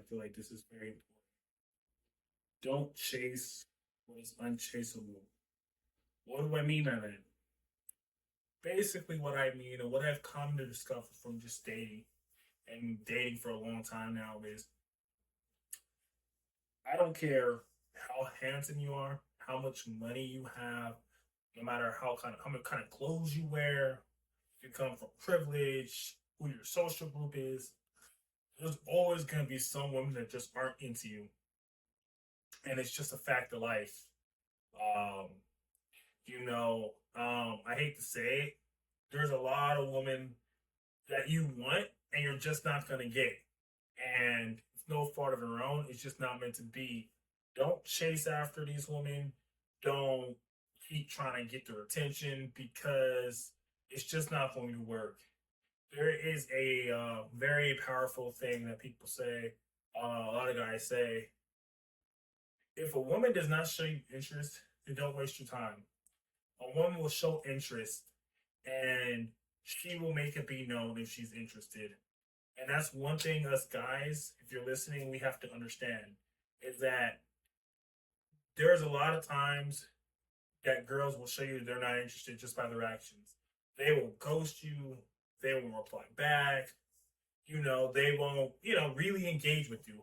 feel like this is very important. Don't chase what is unchaseable. What do I mean by that? Basically, what I mean, or what I've come to discover from just dating and dating for a long time now, is I don't care how handsome you are, how much money you have, no matter how much kind of clothes you wear, if you come from privilege, who your social group is. There's always gonna be some women that just aren't into you, and it's just a fact of life. Um, I hate to say it, there's a lot of women that you want and you're just not gonna get. And it's no fault of your own. It's just not meant to be. Don't chase after these women. Don't keep trying to get their attention because it's just not going to work. There is a very powerful thing that people say. A lot of guys say, if a woman does not show you interest, then don't waste your time. A woman will show interest and she will make it be known if she's interested. And that's one thing us guys, if you're listening, we have to understand is that there's a lot of times that girls will show you they're not interested just by their actions. They will ghost you, they won't reply back, they won't, really engage with you.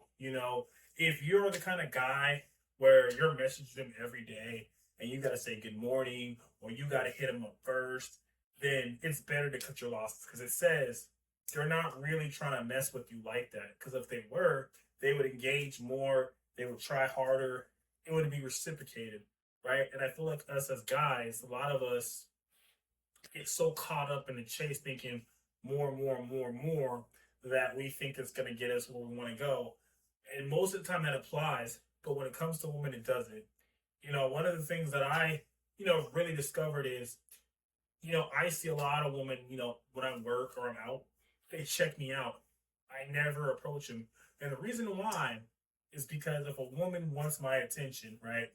If you're the kind of guy where you're messaging them every day and you gotta say good morning or you gotta hit them up first, then it's better to cut your losses because it says they're not really trying to mess with you like that. Because if they were, they would engage more, they would try harder, it would be reciprocated, right? And I feel like us as guys, a lot of us get so caught up in the chase thinking more, more, more, more that we think it's going to get us where we want to go. And most of the time that applies, but when it comes to women, it doesn't. One of the things that I, really discovered is, I see a lot of women, when I work or I'm out, they check me out. I never approach them. And the reason why is because if a woman wants my attention, right,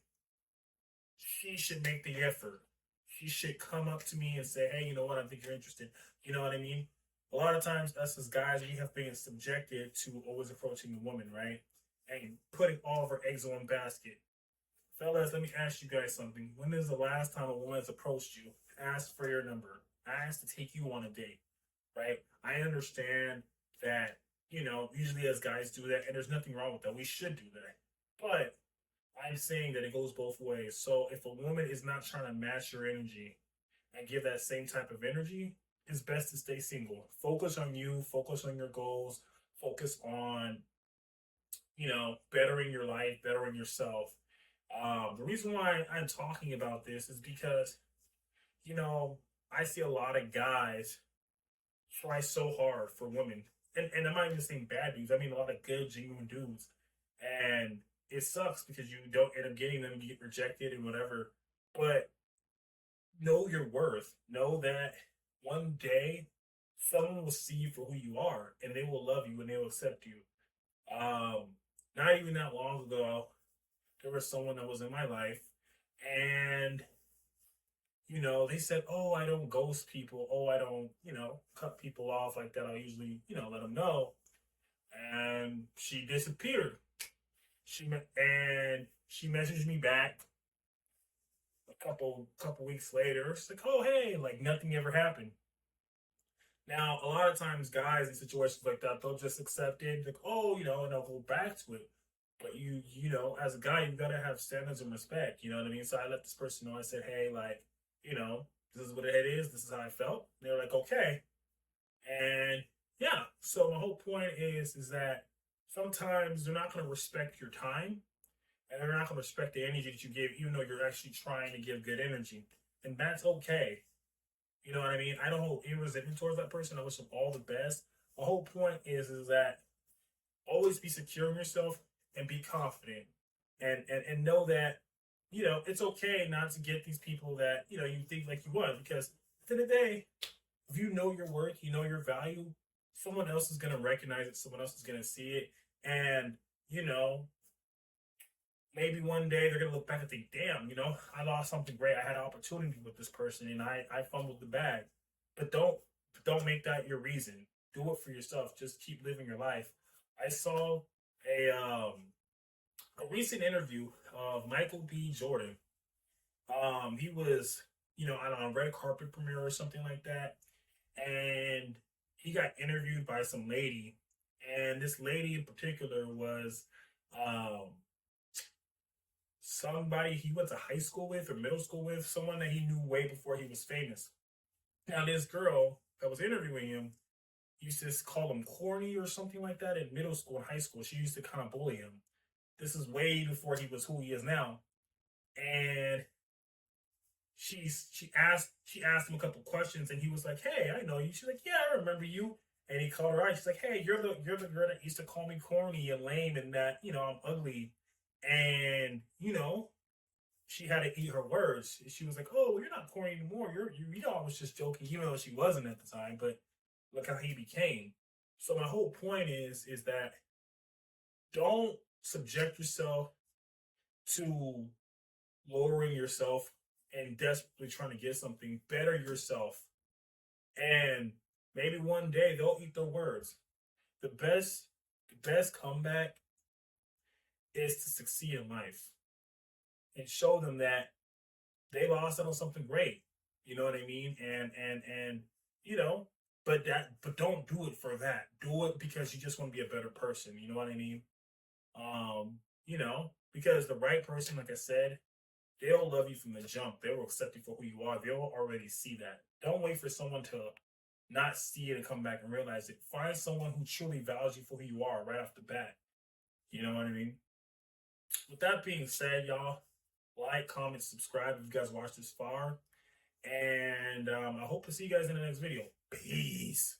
she should make the effort. She should come up to me and say, hey, you know what, I think you're interested. You know what I mean? A lot of times, us as guys, we have been subjected to always approaching the woman, right? And putting all of our eggs in one basket. Fellas, let me ask you guys something. When is the last time a woman has approached you, asked for your number, asked to take you on a date, right? I understand that, usually as guys do that, and there's nothing wrong with that. We should do that. But I'm saying that it goes both ways. So if a woman is not trying to match your energy and give that same type of energy, it's best to stay single. Focus on you, focus on your goals, focus on, bettering your life, bettering yourself. The reason why I'm talking about this is because, I see a lot of guys try so hard for women. And I'm not even saying bad dudes. I mean a lot of good, genuine dudes. And it sucks because you don't end up getting them, you get rejected and whatever. But know your worth. Know that one day someone will see you for who you are and they will love you and they will accept you. Not even that long ago, there was someone that was in my life and they said, oh, I don't ghost people. Oh, I don't, cut people off like that. I usually, let them know. And she disappeared. She messaged me back a couple weeks later. She's like, oh hey, like nothing ever happened. Now, a lot of times guys in situations like that, they'll just accept it, like, oh, and they'll go back to it. But as a guy, you gotta have standards and respect, you know what I mean? So I let this person know, I said, hey, like, this is what it is, this is how I felt. They're like, okay. And yeah, so my whole point is that sometimes they're not gonna respect your time and they're not gonna respect the energy that you give, even though you're actually trying to give good energy. And that's okay. You know what I mean? I don't hold any resentment towards that person. I wish them all the best. My whole point is that always be secure in yourself and be confident and know that it's okay not to get these people that you think like you want, because at the end of the day, if you know your worth, you know your value, someone else is going to recognize it, someone else is going to see it, and maybe one day they're going to look back and think, damn, I lost something great, I had an opportunity with this person and I fumbled the bag. But don't make that your reason. Do it for yourself. Just keep living your life. I saw a recent interview of Michael B. Jordan. He was, on a red carpet premiere or something like that, and he got interviewed by some lady, and this lady in particular was um somebody he went to high school with or middle school with, someone that he knew way before he was famous. Now, this girl that was interviewing him used to call him corny or something like that in middle school and high school. She used to kind of bully him. This is way before he was who he is now. And she asked him a couple questions, and he was like, "Hey, I know you." She's like, "Yeah, I remember you." And he called her out. She's like, "Hey, you're the girl that used to call me corny and lame and that I'm ugly." And she had to eat her words. She was like, "Oh, well, you're not corny anymore. I was just joking," even though she wasn't at the time. But look how he became. So my whole point is that don't subject yourself to lowering yourself and desperately trying to get something. Better yourself, and maybe one day they'll eat their words. The best comeback is to succeed in life and show them that they lost out on something great. You know what I mean? And you know, but don't do it for that. Do it because you just want to be a better person. You know what I mean? Because the right person, like I said, they'll love you from the jump. They will accept you for who you are. They'll already see that. Don't wait for someone to not see it and come back and realize it. Find someone who truly values you for who you are right off the bat. You know what I mean? With that being said, y'all, like, comment, subscribe if you guys watched this far. And I hope to see you guys in the next video. Peace.